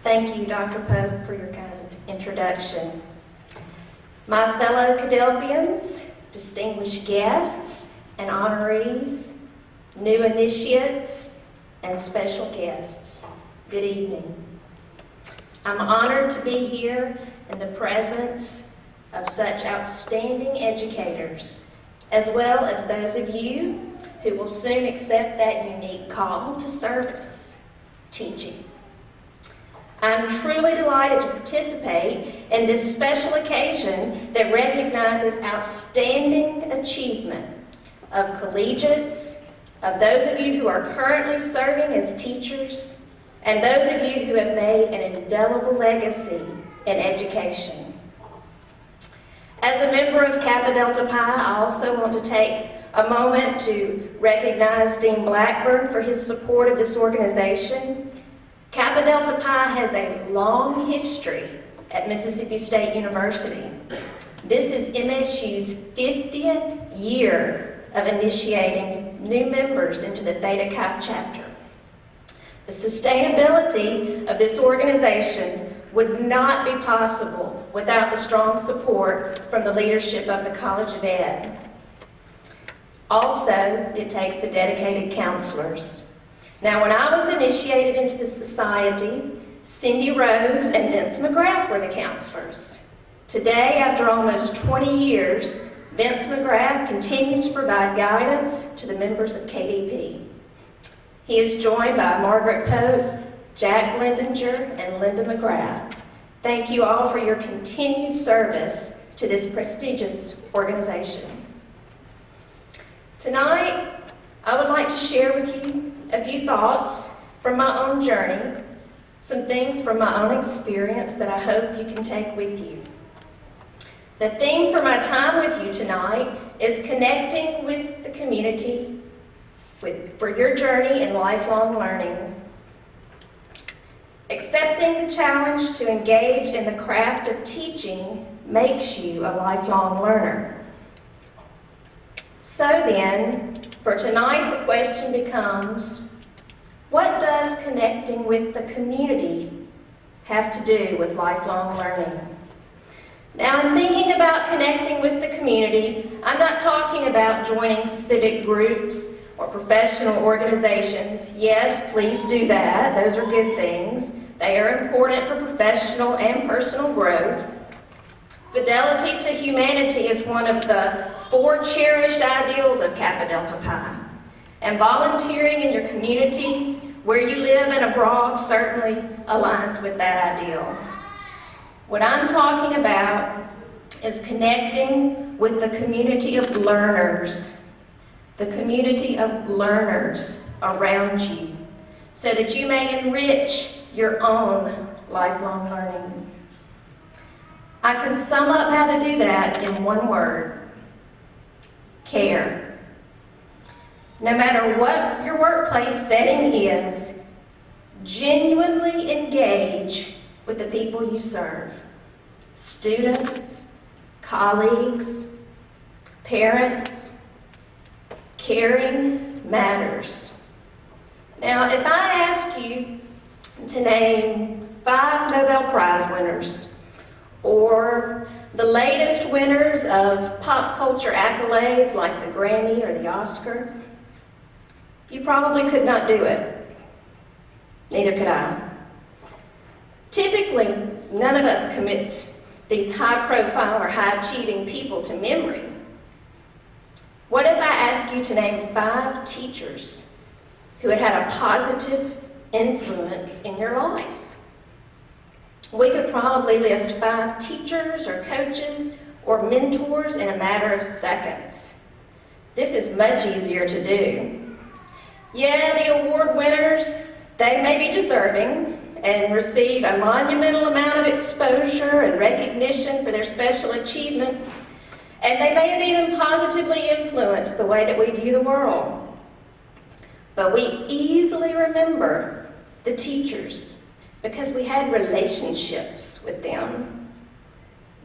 Thank you, Dr. Pope, for your kind introduction. My fellow Cadelpians, distinguished guests and honorees, new initiates, and special guests, good evening. I'm honored to be here in the presence of such outstanding educators, as well as those of you who will soon accept that unique call to service, teaching. I'm truly delighted to participate in this special occasion that recognizes outstanding achievement of collegiates, of those of you who are currently serving as teachers, and those of you who have made an indelible legacy in education. As a member of Kappa Delta Pi, I also want to take a moment to recognize Dean Blackburn for his support of this organization. Kappa Delta Pi has a long history at Mississippi State University. This is MSU's 50th year of initiating new members into the Theta Chi chapter. The sustainability of this organization would not be possible without the strong support from the leadership of the College of Ed. Also, it takes the dedicated counselors. Now, when I was initiated into the society, Cindy Rose and Vince McGrath were the counselors. Today, after almost 20 years, Vince McGrath continues to provide guidance to the members of KDP. He is joined by Margaret Pope, Jack Lindinger, and Linda McGrath. Thank you all for your continued service to this prestigious organization. Tonight, I would like to share with you a few thoughts from my own journey, some things from my own experience that I hope you can take with you. The theme for my time with you tonight is connecting with the community for your journey in lifelong learning. Accepting the challenge to engage in the craft of teaching makes you a lifelong learner. So then, for tonight, the question becomes, what does connecting with the community have to do with lifelong learning? Now, in thinking about connecting with the community, I'm not talking about joining civic groups or professional organizations. Yes, please do that. Those are good things. They are important for professional and personal growth. Fidelity to humanity is one of the 4 cherished ideals of Kappa Delta Pi. And volunteering in your communities, where you live and abroad, certainly aligns with that ideal. What I'm talking about is connecting with the community of learners, the community of learners around you, so that you may enrich your own lifelong learning. I can sum up how to do that in one word: care. No matter what your workplace setting is, genuinely engage with the people you serve. Students, colleagues, parents. Caring matters. Now, if I ask you to name 5 Nobel Prize winners, or the latest winners of pop culture accolades like the Grammy or the Oscar, you probably could not do it. Neither could I. Typically, none of us commits these high-profile or high-achieving people to memory. What if I ask you to name 5 teachers who had had a positive influence in your life? We could probably list 5 teachers or coaches or mentors in a matter of seconds. This is much easier to do. Yeah, the award winners, they may be deserving and receive a monumental amount of exposure and recognition for their special achievements, and they may have even positively influenced the way that we view the world. But we easily remember the teachers because we had relationships with them.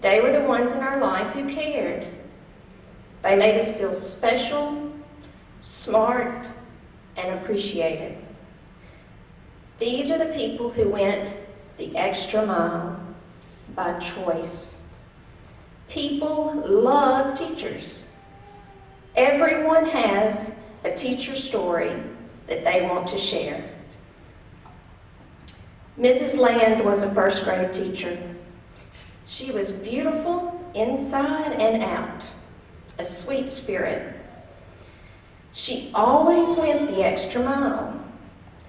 They were the ones in our life who cared. They made us feel special, smart, and appreciated. These are the people who went the extra mile by choice. People love teachers. Everyone has a teacher story that they want to share. Mrs. Land was a first grade teacher. She was beautiful inside and out, a sweet spirit. She always went the extra mile,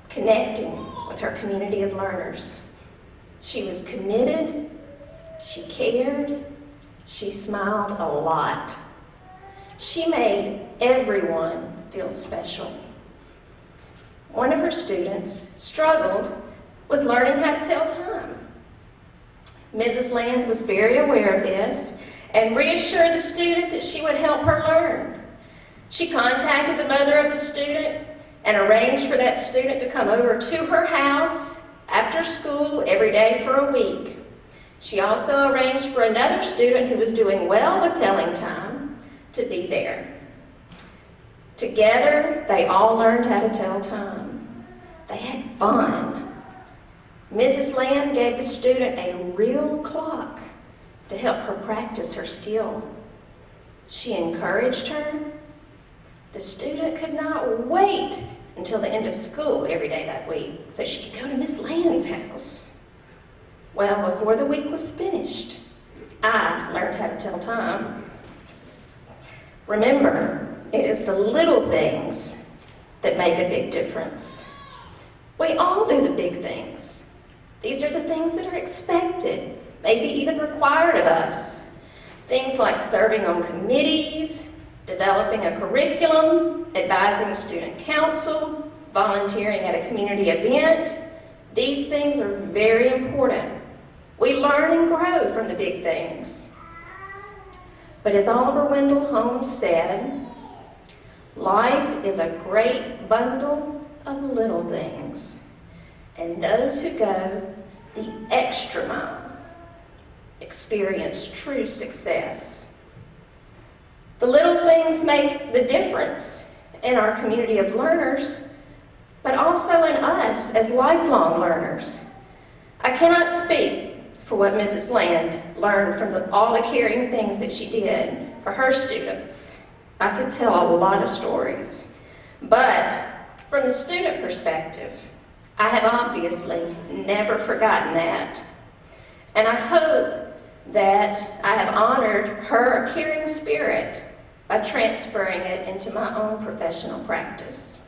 connecting with her community of learners. She was committed, she cared, she smiled a lot. She made everyone feel special. One of her students struggled with learning how to tell time. Mrs. Land was very aware of this and reassured the student that she would help her learn. She contacted the mother of the student and arranged for that student to come over to her house after school every day for a week. She also arranged for another student who was doing well with telling time to be there. Together, they all learned how to tell time. They had fun. Mrs. Land gave the student a real clock to help her practice her skill. She encouraged her. The student could not wait until the end of school every day that week so she could go to Miss Land's house. Well, before the week was finished, I learned how to tell time. Remember, it is the little things that make a big difference. We all do the big things. These are the things that are expected, maybe even required of us. Things like serving on committees, developing a curriculum, advising student council, volunteering at a community event. These things are very important. We learn and grow from the big things. But as Oliver Wendell Holmes said, life is a great bundle of little things, and those who go the extra mile experience true success. The little things make the difference in our community of learners, but also in us as lifelong learners. I cannot speak for what Mrs. Land learned from all the caring things that she did for her students. I could tell a lot of stories, but from the student perspective, I have obviously never forgotten that. And I hope that I have honored her caring spirit by transferring it into my own professional practice.